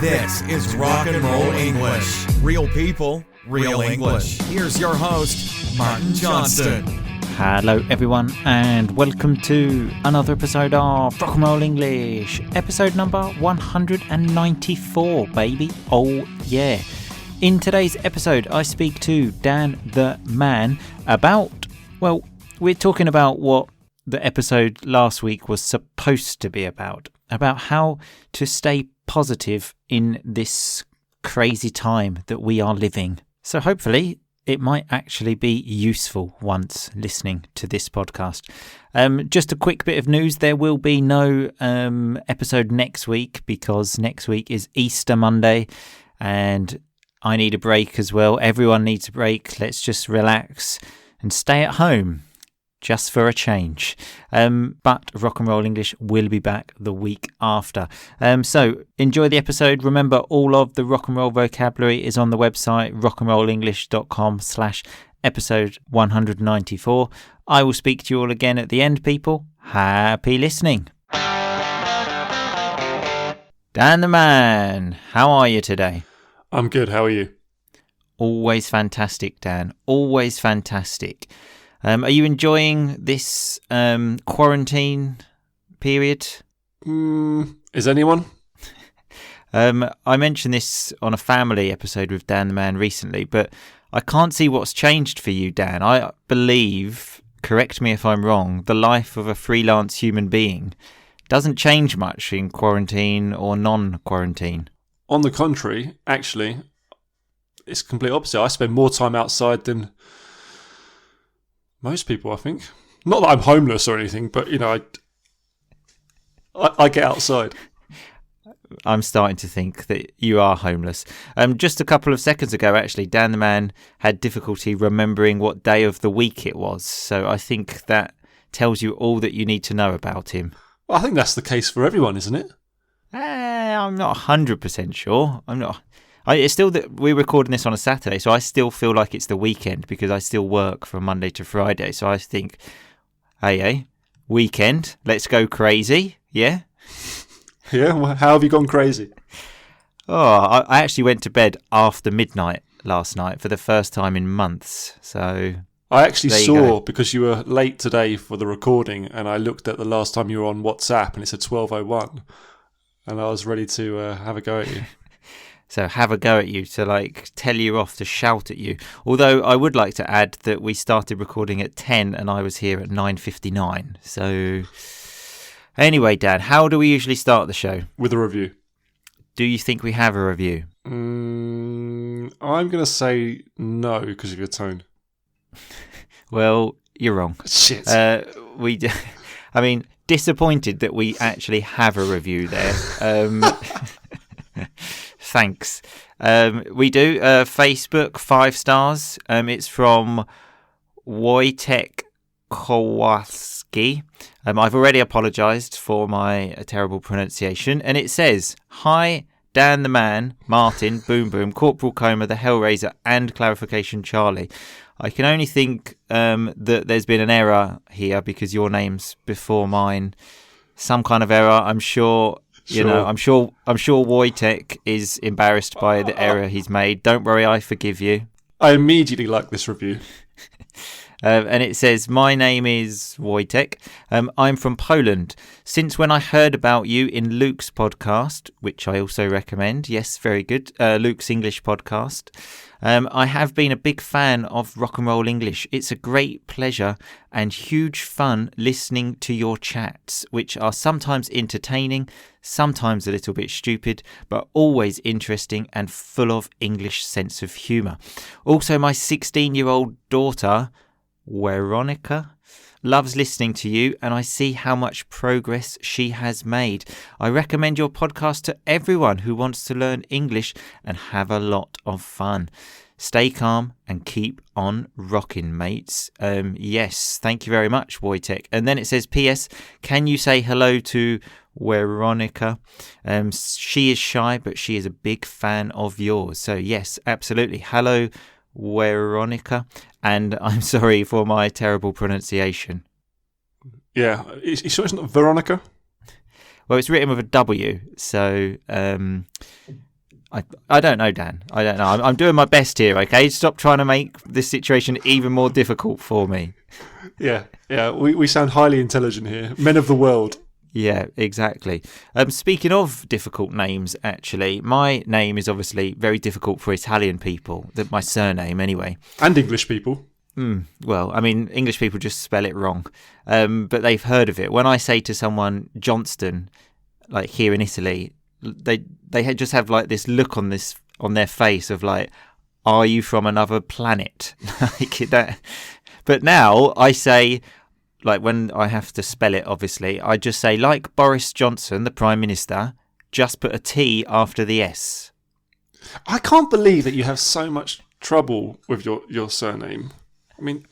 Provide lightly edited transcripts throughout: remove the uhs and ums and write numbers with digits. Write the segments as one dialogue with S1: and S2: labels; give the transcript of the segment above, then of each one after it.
S1: This is Rock and Roll English. Real people, real English. Here's your host, Martin Johnston.
S2: Hello everyone and welcome to another episode of Rock and Roll English. Episode number 194, baby. Oh yeah. In today's episode, I speak to Dan the Man about, well, we're talking about what the episode last week was supposed to be about how to stay positive in this crazy time that we are living. So hopefully it might actually be useful once listening to this podcast. Just a quick bit of news. There will be no episode next week because next week is Easter Monday and I need a break as well. Everyone needs a break. Let's just relax and stay at home just for a change. But Rock and Roll English will be back the week after. So enjoy the episode. Remember, all of the Rock and Roll vocabulary is on the website rockandrollenglish.com/episode 194. I will speak to you all again at the end, people. Happy listening. Dan the Man, how are you today?
S3: I'm good. How are you?
S2: Always fantastic, Dan. Always fantastic. Are you enjoying this quarantine period?
S3: Is anyone?
S2: I mentioned this on a family episode with Dan the Man recently, but I can't see what's changed for you, Dan. I believe, correct me if I'm wrong, the life of a freelance human being doesn't change much in quarantine or non-quarantine.
S3: On the contrary, actually, it's complete opposite. I spend more time outside than most people, I think. Not that I'm homeless or anything, but, you know, I get outside.
S2: I'm starting to think that you are homeless. Just a couple of seconds ago, actually, Dan the Man had difficulty remembering what day of the week it was. So I think that tells you all that you need to know about him.
S3: Well, I think that's the case for everyone, isn't it?
S2: I'm not 100% sure. It's still that we're recording this on a Saturday, so I still feel like it's the weekend because I still work from Monday to Friday. So I think, hey, weekend, let's go crazy, yeah?
S3: Yeah, well, how have you gone crazy?
S2: Oh, I actually went to bed after midnight last night for the first time in months. So
S3: I actually saw, because you were late today for the recording, and I looked at the last time you were on WhatsApp and it said 12:01, and I was ready to have a go at you.
S2: So have a go at you, to tell you off, to shout at you. Although I would like to add that we started recording at 10 and I was here at 9:59. So anyway, Dan, how do we usually start the show?
S3: With a review. Do
S2: you think we have a review?
S3: I'm going to say no because of your tone.
S2: Well, you're wrong.
S3: Shit.
S2: Disappointed that we actually have a review there. Thanks. We do. Facebook, 5 stars. It's from Wojtek Kowalski. I've already apologised for my terrible pronunciation. And it says, "Hi, Dan the Man, Martin, Boom Boom, Corporal Coma, the Hellraiser, and Clarification Charlie. I can only think that there's been an error here because your name's before mine. Some kind of error. I'm sure. I'm sure Wojtek is embarrassed by the error he's made. Don't worry, I forgive you."
S3: I immediately like this review.
S2: And it says, "My name is Wojtek. I'm from Poland. Since when I heard about you in Luke's podcast," which I also recommend. Yes, very good. Luke's English podcast. "I have been a big fan of Rock and Roll English. It's a great pleasure and huge fun listening to your chats, which are sometimes entertaining, sometimes a little bit stupid, but always interesting and full of English sense of humour. Also, my 16-year-old daughter, Veronica, loves listening to you, and I see how much progress she has made. I recommend your podcast to everyone who wants to learn English and have a lot of fun. Stay calm and keep on rocking, mates." Yes, thank you very much, Wojtek. And then it says, "P.S. Can you say hello to Veronica? She is shy, but she is a big fan of yours." So yes, absolutely. Hello, Veronica, and I'm sorry for my terrible pronunciation.
S3: Yeah, you sure it's not Veronica?
S2: Well, it's written with a W, so I don't know, Dan. I don't know. I'm doing my best here, okay? Stop trying to make this situation even more difficult for me.
S3: Yeah. We sound highly intelligent here. Men of the world.
S2: Yeah, exactly. Speaking of difficult names, actually, my name is obviously very difficult for Italian people. My surname, anyway.
S3: And English people.
S2: Well, I mean, English people just spell it wrong. But they've heard of it. When I say to someone Johnston, like here in Italy, they just have like this look on their face of like, are you from another planet? Like that. But now I say, like when I have to spell it, obviously, I just say, like Boris Johnson, the Prime Minister, just put a T after the S.
S3: I can't believe that you have so much trouble with your surname. I mean...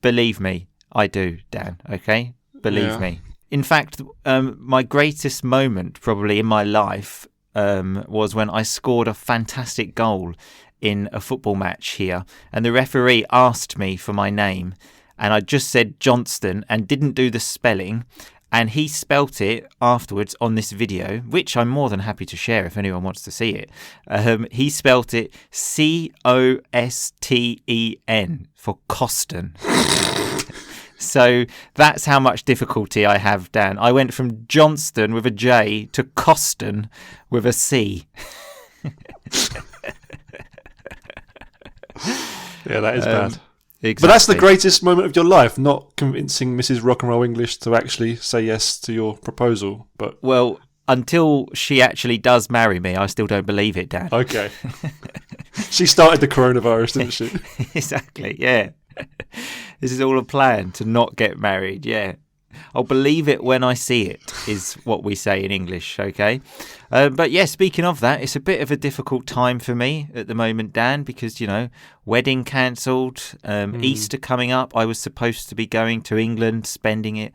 S2: Believe me, I do, Dan, okay? Believe me. In fact, my greatest moment probably in my life was when I scored a fantastic goal in a football match here, and the referee asked me for my name, and I just said Johnston and didn't do the spelling, and he spelt it afterwards on this video, which I'm more than happy to share if anyone wants to see it. He spelt it Costen for Coston. So that's how much difficulty I have, Dan. I went from Johnston with a J to Coston with a C.
S3: Yeah, that is bad.
S2: Exactly.
S3: But that's the greatest moment of your life, not convincing Mrs. Rock and Roll English to actually say yes to your proposal. But
S2: well, until she actually does marry me, I still don't believe it, Dan.
S3: Okay. She started the coronavirus, didn't she?
S2: Exactly, yeah. This is all a plan to not get married, yeah. I'll believe it when I see it, is what we say in English, okay? But yeah, speaking of that, it's a bit of a difficult time for me at the moment, Dan, because, you know, wedding cancelled, Easter coming up. I was supposed to be going to England, spending it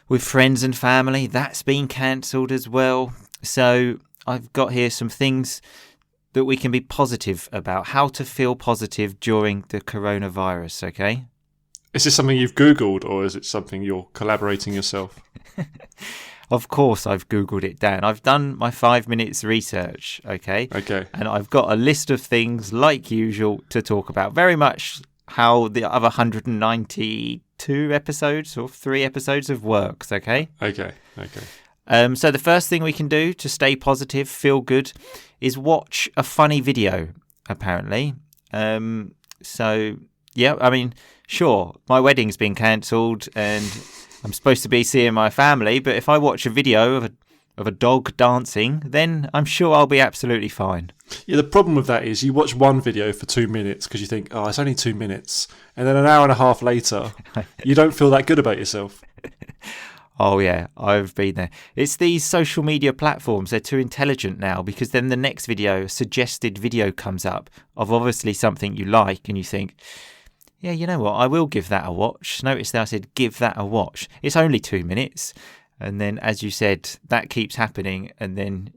S2: with friends and family. That's been cancelled as well. So I've got here some things that we can be positive about, how to feel positive during the coronavirus, okay?
S3: Is this something you've Googled, or is it something you're collaborating yourself?
S2: Of course I've Googled it, Dan. I've done my 5 minutes research, okay?
S3: Okay.
S2: And I've got a list of things, like usual, to talk about. Very much how the other 192 episodes or 3 episodes of works, okay?
S3: Okay.
S2: So the first thing we can do to stay positive, feel good, is watch a funny video, apparently. So, yeah, I mean, sure, my wedding's been cancelled and I'm supposed to be seeing my family, but if I watch a video of a dog dancing, then I'm sure I'll be absolutely fine.
S3: Yeah, the problem with that is you watch one video for 2 minutes because you think, oh, it's only 2 minutes. And then an hour and a half later, you don't feel that good about yourself.
S2: Oh, yeah, I've been there. It's these social media platforms. They're too intelligent now, because then the next video, a suggested video comes up of obviously something you like and you think, yeah, you know what, I will give that a watch. Notice that I said give that a watch. It's only 2 minutes. And then, as you said, that keeps happening. And then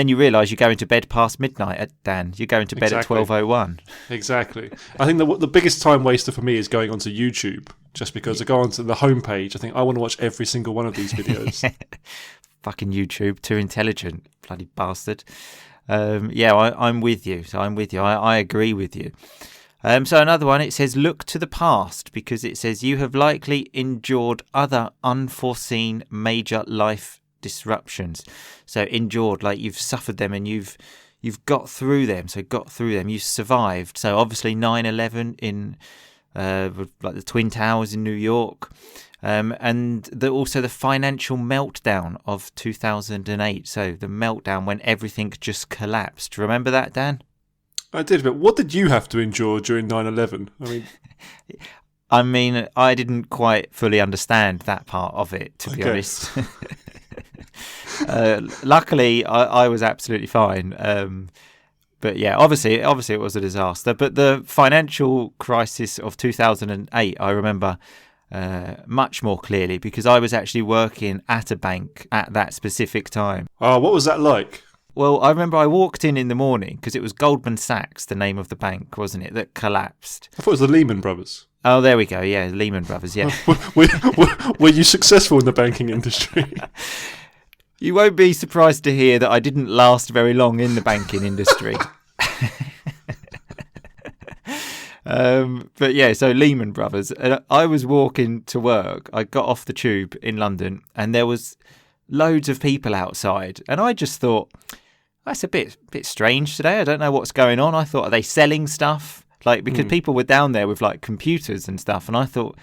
S2: you realise you're going to bed past midnight, Dan. You're going to bed at 12:01.
S3: Exactly. I think the biggest time waster for me is going onto YouTube, just because I go onto the homepage. I think I want to watch every single one of these videos.
S2: Fucking YouTube, too intelligent, bloody bastard. Yeah, I'm with you. So I'm with you. I agree with you. So another one, it says, look to the past, because it says you have likely endured other unforeseen major life disruptions. So endured, like you've suffered them and you've got through them. So got through them, you survived. So obviously 9/11 in like the Twin Towers in New York, and also the financial meltdown of 2008. So the meltdown when everything just collapsed. Remember that, Dan?
S3: I did, but what did you have to endure during 9/11?
S2: I mean, I didn't quite fully understand that part of it, to be honest. Luckily, I was absolutely fine. But yeah, obviously it was a disaster. But the financial crisis of 2008, I remember much more clearly, because I was actually working at a bank at that specific time.
S3: Oh, what was that like?
S2: Well, I remember I walked in the morning, because it was Goldman Sachs, the name of the bank, wasn't it, that collapsed.
S3: I thought it was the Lehman Brothers.
S2: Oh, there we go. Yeah, Lehman Brothers, yeah.
S3: Were you successful in the banking industry?
S2: You won't be surprised to hear that I didn't last very long in the banking industry. But yeah, so Lehman Brothers. I was walking to work. I got off the tube in London and there was loads of people outside. And I just thought, that's a bit strange today. I don't know what's going on. I thought, are they selling stuff? Like, because people were down there with like computers and stuff. And I thought,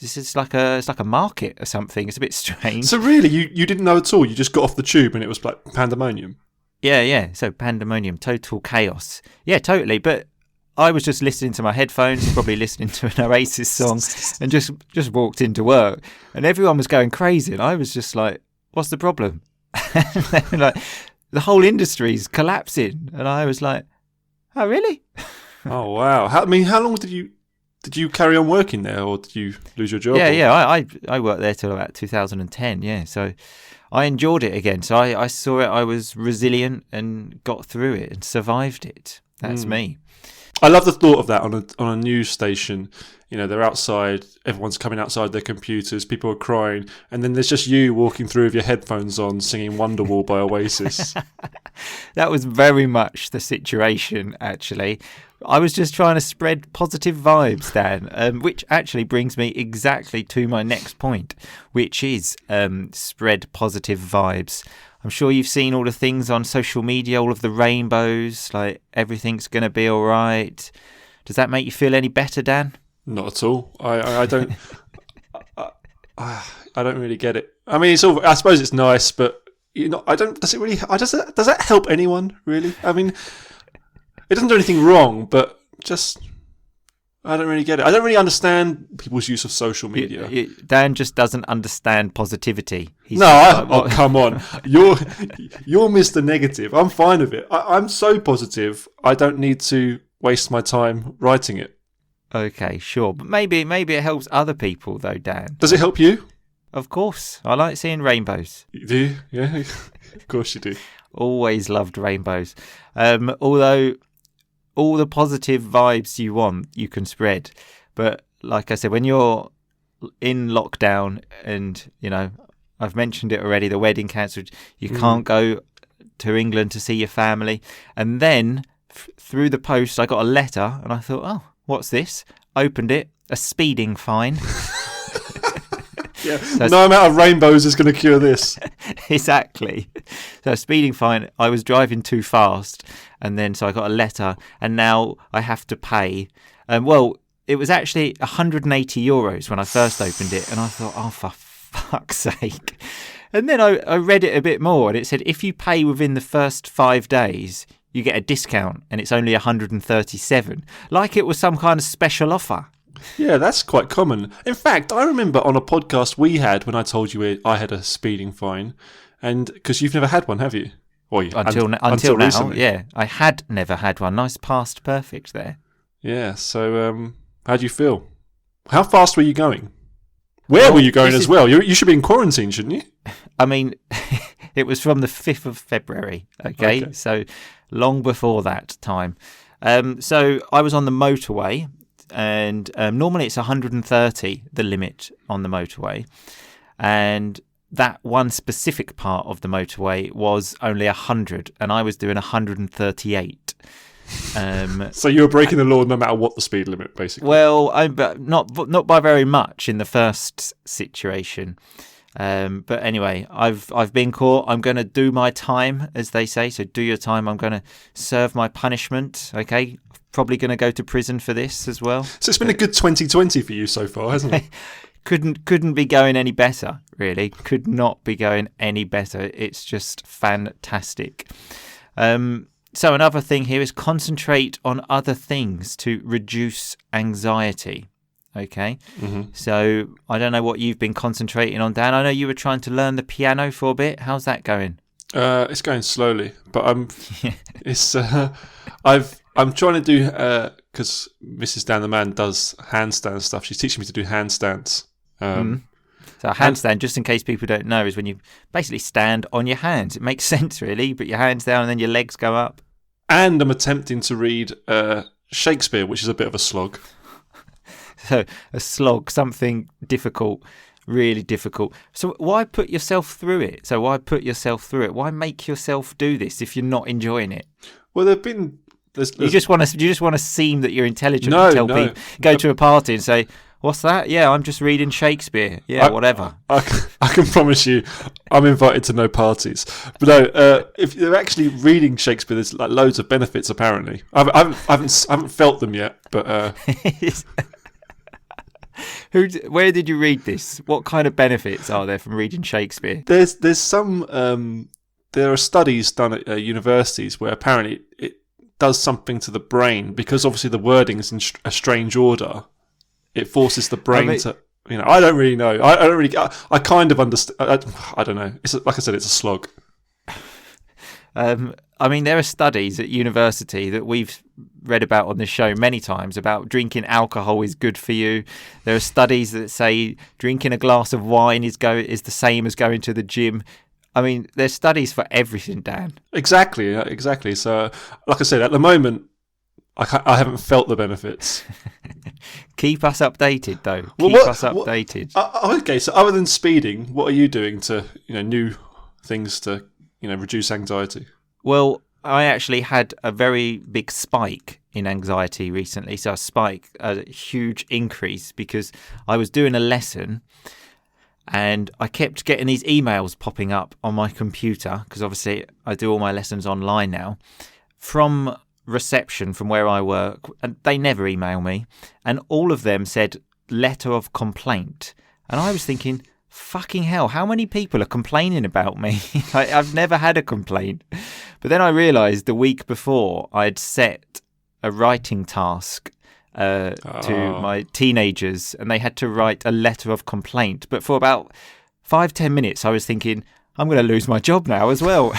S2: it's like a market or something. It's a bit strange.
S3: So really, you didn't know at all? You just got off the tube and it was like pandemonium?
S2: Yeah. So pandemonium, total chaos. Yeah, totally. But I was just listening to my headphones, probably listening to an Oasis song, and just walked into work. And everyone was going crazy. And I was just like, what's the problem? Like, the whole industry's collapsing. And I was like, oh, really?
S3: Oh, wow. How long did you carry on working there, or did you lose your job?
S2: Yeah. I worked there till about 2010. Yeah, so I enjoyed it again. So I saw it. I was resilient and got through it and survived it. That's me.
S3: I love the thought of that on a news station. You know, they're outside, everyone's coming outside their computers, people are crying, and then there's just you walking through with your headphones on singing Wonderwall by Oasis.
S2: That was very much the situation, actually. I was just trying to spread positive vibes, Dan, which actually brings me exactly to my next point, which is spread positive vibes. I'm sure you've seen all the things on social media, all of the rainbows, like everything's going to be all right. Does that make you feel any better, Dan?
S3: Not at all. I don't. I don't really get it. I mean, it's all. I suppose it's nice, but I don't. Does it really? Does that help anyone really? I mean, it doesn't do anything wrong, but just. I don't really get it. I don't really understand people's use of social media.
S2: Dan just doesn't understand positivity.
S3: Come on. You're Mr. Negative. I'm fine with it. I'm so positive. I don't need to waste my time writing it.
S2: Okay, sure. But maybe it helps other people, though, Dan.
S3: Does it help you?
S2: Of course. I like seeing rainbows.
S3: You do? Yeah, of course you do.
S2: Always loved rainbows. Although all the positive vibes you want, you can spread. But like I said, when you're in lockdown and, you know, I've mentioned it already, the wedding cancelled, you can't go to England to see your family. And then through the post, I got a letter and I thought, oh, what's this? Opened it, a speeding fine.
S3: Yeah, no amount of rainbows is going to cure this.
S2: Exactly. So a speeding fine, I was driving too fast, and then so I got a letter, and now I have to pay. Well, it was actually €180 when I first opened it, and I thought, oh, for fuck's sake. And then I read it a bit more, and it said if you pay within the first 5 days, you get a discount, and it's only 137, like it was some kind of special offer.
S3: Yeah, that's quite common. In fact, I remember on a podcast we had when I told you I had a speeding fine, and because you've never had one, have you?
S2: Until now, recently. Yeah, I had never had one. Nice past perfect there.
S3: Yeah. So, how do you feel? How fast were you going? Where were you going as well? You should be in quarantine, shouldn't you?
S2: I mean, it was from the 5th of February. Okay, so long before that time. So I was on the motorway. And normally it's 130, the limit on the motorway. And that one specific part of the motorway was only 100, and I was doing 138.
S3: So you were breaking the law no matter what the speed limit, basically?
S2: Well, not by very much in the first situation. But anyway, I've been caught. I'm going to do my time, as they say. So do your time. I'm going to serve my punishment. Okay. Probably going to go to prison for this as well. So
S3: it's been a good 2020 for you so far, hasn't it?
S2: Couldn't be going any better, really. Could not be going any better. It's just fantastic. So another thing here is concentrate on other things to reduce anxiety. Okay. Mm-hmm. So I don't know what you've been concentrating on, Dan. I know you were trying to learn the piano for a bit. How's that going?
S3: It's going slowly, but I'm trying to do, because Mrs. Dan the Man does handstand stuff. She's teaching me to do handstands.
S2: So a handstand, just in case people don't know, is when you basically stand on your hands. It makes sense, really. Put your hands down and then your legs go up.
S3: And I'm attempting to read Shakespeare, which is a bit of a slog.
S2: So a slog, something difficult. really difficult. So why put yourself through it? Why make yourself do this if you're not enjoying it?
S3: Well,
S2: You just want to seem that you're intelligent
S3: No,
S2: and tell
S3: no.
S2: people, go to a party and say, "What's that? Yeah, I'm just reading Shakespeare. Yeah, whatever."
S3: I can promise you, I'm invited to no parties. But no, if you're actually reading Shakespeare, there's like loads of benefits. Apparently, I haven't felt them yet. But
S2: Where did you read this? What kind of benefits are there from reading Shakespeare?
S3: there's some there are studies done at universities where apparently it does something to the brain because obviously the wording is in a strange order. It forces the brain to. I don't really know. I don't really. I kind of understand. I don't know. It's like I said, it's a slog.
S2: There are studies at university that we've read about on this show many times about drinking alcohol is good for you. There are studies that say drinking a glass of wine is the same as going to the gym. There's studies for everything, Dan.
S3: Exactly. So, like I said, at the moment, I haven't felt the benefits.
S2: Keep us updated, though. Updated.
S3: Okay, so other than speeding, what are you doing to new things to reduce anxiety?
S2: Well, I actually had a very big spike in anxiety recently. So a huge increase because I was doing a lesson and I kept getting these emails popping up on my computer because obviously I do all my lessons online now from reception from where I work, and they never email me, and all of them said letter of complaint, and I was thinking, fucking hell, how many people are complaining about me? I've never had a complaint. But then I realised the week before I'd set a writing task to my teenagers, and they had to write a letter of complaint. But for about 5-10 minutes I was thinking, I'm going to lose my job now as well.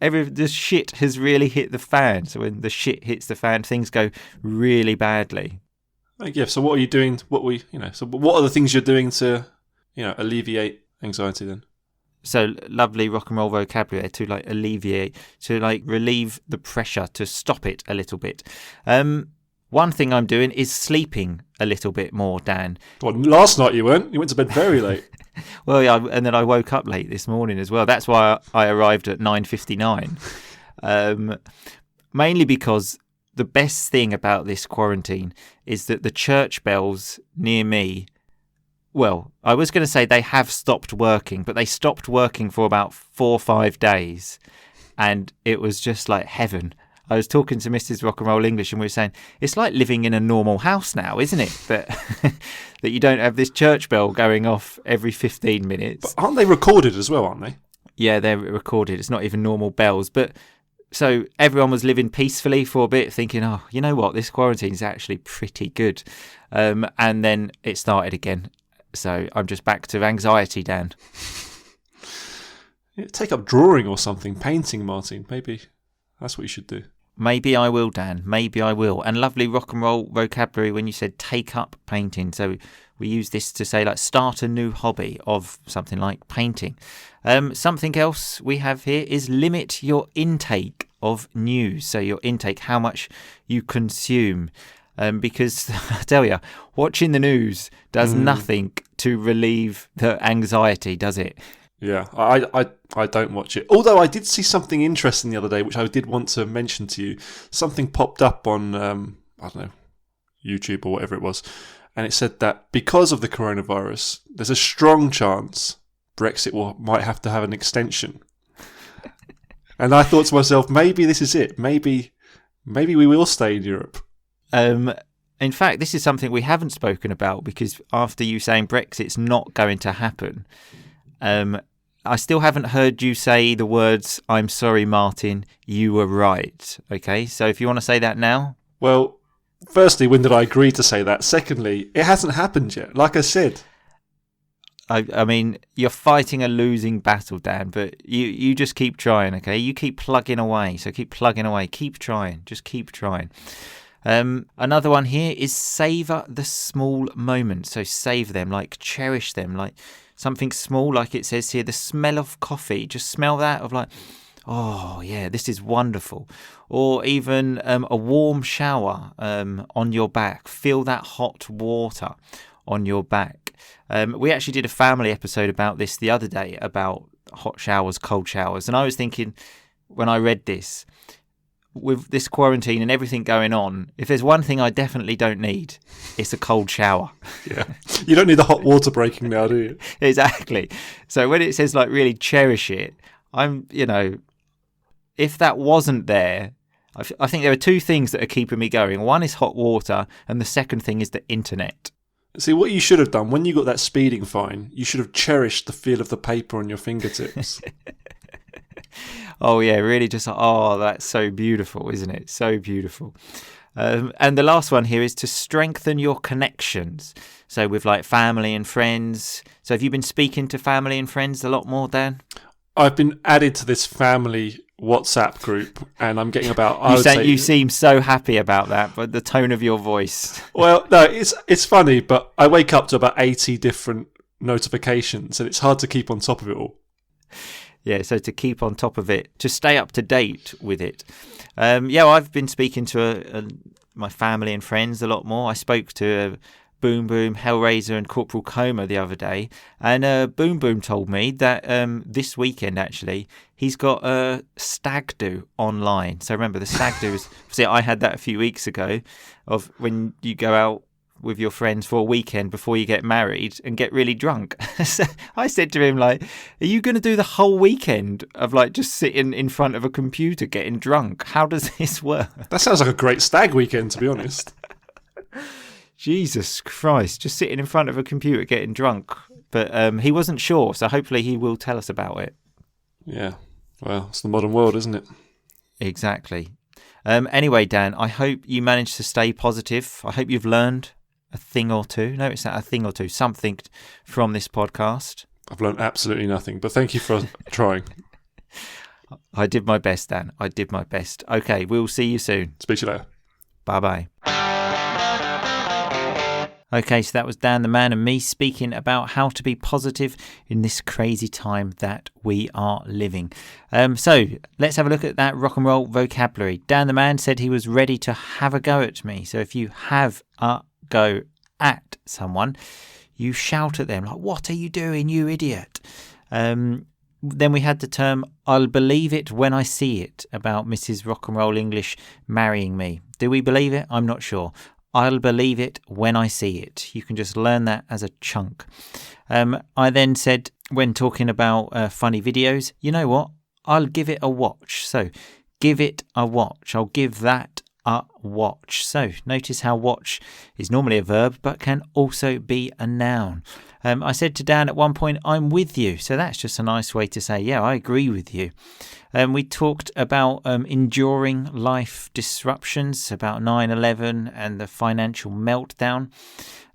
S2: The shit has really hit the fan. So when the shit hits the fan, things go really badly.
S3: Yeah. So what are you doing? So what are the things you're doing to, alleviate anxiety then?
S2: So lovely rock and roll vocabulary to alleviate, to relieve the pressure, to stop it a little bit. One thing I'm doing is sleeping a little bit more, Dan.
S3: Well, last night you weren't. You went to bed very late.
S2: Well, yeah, and then I woke up late this morning as well. That's why I arrived at 9:59. Mainly because the best thing about this quarantine is that the church bells near me, well, I was going to say they have stopped working, but they stopped working for about 4 or 5 days. And it was just like heaven. I was talking to Mrs. Rock and Roll English and we were saying, it's like living in a normal house now, isn't it? That you don't have this church bell going off every 15 minutes.
S3: But aren't they recorded as well, aren't they?
S2: Yeah, they're recorded. It's not even normal bells. But so everyone was living peacefully for a bit, thinking, oh, you know what? This quarantine is actually pretty good. And then it started again. So I'm just back to anxiety, Dan.
S3: Yeah, take up drawing or something, painting, Martin. Maybe that's what you should do.
S2: Maybe I will, Dan. Maybe I will. And lovely rock and roll vocabulary when you said take up painting. So we use this to say start a new hobby of something like painting. Something else we have here is limit your intake of news. So your intake, how much you consume. Because I tell you, watching the news does nothing to relieve the anxiety, does it?
S3: Yeah, I don't watch it. Although I did see something interesting the other day, which I did want to mention to you. Something popped up on, I don't know, YouTube or whatever it was. And it said that because of the coronavirus, there's a strong chance Brexit might have to have an extension. And I thought to myself, maybe this is it. Maybe we will stay in Europe.
S2: In fact, this is something we haven't spoken about because after you saying Brexit's not going to happen, I still haven't heard you say the words, I'm sorry, Martin, you were right. Okay, so if you want to say that now.
S3: Well, firstly, when did I agree to say that? Secondly, it hasn't happened yet. Like I said.
S2: I mean, you're fighting a losing battle, Dan, but you just keep trying, okay? You keep plugging away. So keep plugging away. Keep trying. Just keep trying. Another one here is savour the small moments. So save them, cherish them, something small, like it says here, the smell of coffee. Just smell that of oh yeah, this is wonderful. Or even a warm shower on your back. Feel that hot water on your back. We actually did a family episode about this the other day, about hot showers, cold showers. And I was thinking, when I read this, with this quarantine and everything going on, if there's one thing I definitely don't need, it's a cold shower.
S3: Yeah. You don't need the hot water breaking now, do you?
S2: Exactly. So when it says like really cherish it, if that wasn't there, I think there are two things that are keeping me going. One is hot water, and the second thing is the internet.
S3: See, what you should have done when you got that speeding fine, you should have cherished the feel of the paper on your fingertips.
S2: Oh, yeah, really just, that's so beautiful, isn't it? So beautiful. And the last one here is to strengthen your connections. So with like family and friends. So have you been speaking to family and friends a lot more, Dan?
S3: I've been added to this family WhatsApp group, and I'm getting about...
S2: You seem so happy about that, but the tone of your voice.
S3: Well, no, it's funny, but I wake up to about 80 different notifications, and it's hard to keep on top of it all.
S2: Yeah, so to keep on top of it, to stay up to date with it. I've been speaking to my family and friends a lot more. I spoke to Boom Boom, Hellraiser and Corporal Coma the other day, and Boom Boom told me that this weekend, actually, he's got a stag do online. So remember, the stag do is... See, I had that a few weeks ago, of when you go out with your friends for a weekend before you get married and get really drunk. So I said to him, like, are you going to do the whole weekend of like just sitting in front of a computer getting drunk? How does this work?
S3: That sounds like a great stag weekend, to be honest.
S2: Jesus Christ, just sitting in front of a computer getting drunk. But he wasn't sure, so hopefully he will tell us about it.
S3: Yeah, well, it's the modern world, isn't it?
S2: Exactly. Anyway, Dan, I hope you managed to stay positive. I hope you've learned a thing or two. No, it's not a thing or two. Something from this podcast.
S3: I've learned absolutely nothing, but thank you for trying.
S2: I did my best, Dan. I did my best. Okay, we'll see you soon.
S3: Speak to you later.
S2: Bye-bye. Okay, so that was Dan the Man and me speaking about how to be positive in this crazy time that we are living. So let's have a look at that rock and roll vocabulary. Dan the Man said he was ready to have a go at me. So if you have a go at someone, you shout at them like, "What are you doing, you idiot?" Then we had the term "I'll believe it when I see it" about Mrs. Rock and Roll English marrying me. Do we believe it? I'm not sure. I'll believe it when I see it. You can just learn that as a chunk. I then said, when talking about funny videos, you know what? I'll give it a watch. So give it a watch. I'll give that a watch. So notice how watch is normally a verb, but can also be a noun. I said to Dan at one point, I'm with you. So that's just a nice way to say, yeah, I agree with you. We talked about enduring life disruptions, about 9/11 and the financial meltdown.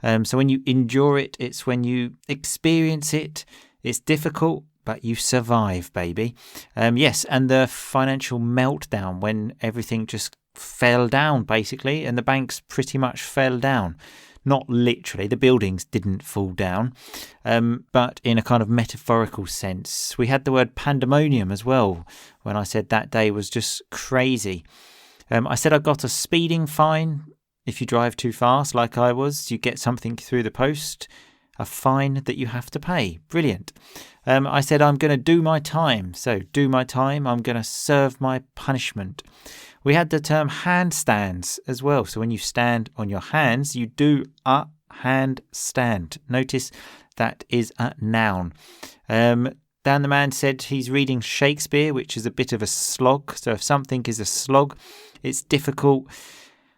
S2: So when you endure it, it's when you experience it. It's difficult, but you survive, baby. Yes, and the financial meltdown, when everything just fell down, basically, and the banks pretty much fell down. Not literally, the buildings didn't fall down, but in a kind of metaphorical sense. We had the word pandemonium as well, when I said that day was just crazy. I said I got a speeding fine. If you drive too fast, like I was, you get something through the post, a fine that you have to pay. Brilliant. I said I'm going to do my time. So do my time, I'm going to serve my punishment. We had the term handstands as well. So when you stand on your hands, you do a handstand. Notice that is a noun. Dan the Man said he's reading Shakespeare, which is a bit of a slog. So if something is a slog, it's difficult,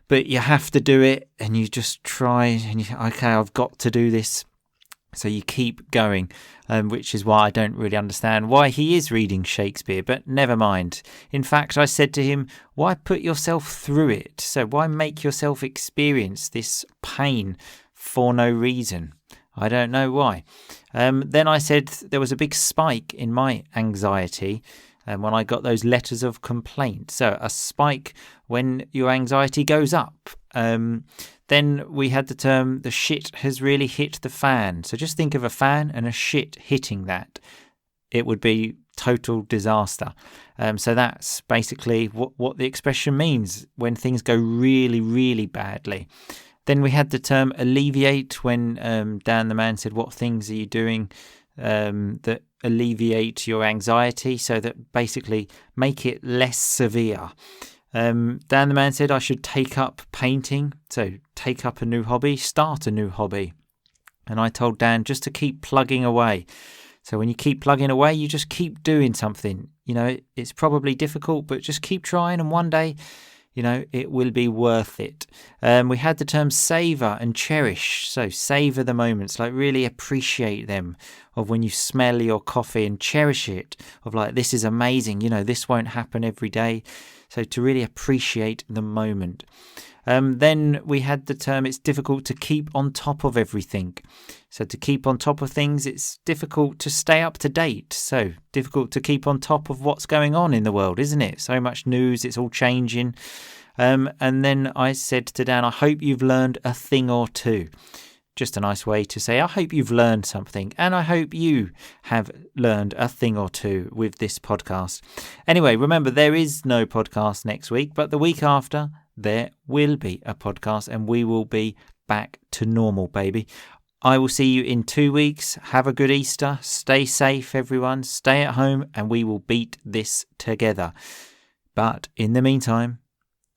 S2: but you have to do it, and you just try, and okay, I've got to do this. So you keep going, which is why I don't really understand why he is reading Shakespeare, but never mind. In fact, I said to him, why put yourself through it? So why make yourself experience this pain for no reason? I don't know why. Then I said there was a big spike in my anxiety when I got those letters of complaint. So a spike when your anxiety goes up. Then we had the term, the shit has really hit the fan. So just think of a fan and a shit hitting that. It would be total disaster. So that's basically what the expression means when things go really, really badly. Then we had the term alleviate when Dan the man said, what things are you doing that alleviate your anxiety, so that basically make it less severe. Dan the man said I should take up painting, so take up a new hobby, start a new hobby. And I told Dan just to keep plugging away. So when you keep plugging away, you just keep doing something. You know, it's probably difficult, but just keep trying, and one day, you know, it will be worth it. We had the term savour and cherish. So savour the moments, like really appreciate them, of when you smell your coffee, and cherish it, of like, this is amazing. You know, this won't happen every day. So to really appreciate the moment. Then we had the term, it's difficult to keep on top of everything. So to keep on top of things, it's difficult to stay up to date. So difficult to keep on top of what's going on in the world, isn't it? So much news, it's all changing. And then I said to Dan, I hope you've learned a thing or two. Just a nice way to say, I hope you've learned something, and I hope you have learned a thing or two with this podcast. Anyway, remember, there is no podcast next week, but the week after, there will be a podcast, and we will be back to normal, baby. I will see you in 2 weeks. Have a good Easter. Stay safe, everyone. Stay at home, and we will beat this together. But in the meantime,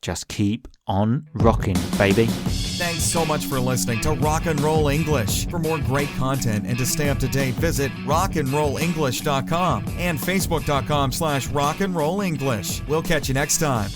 S2: just keep on rocking, baby.
S1: Thanks so much for listening to Rock and Roll English. For more great content and to stay up to date, visit rockandrollenglish.com and facebook.com/rockandrollenglish. We'll catch you next time.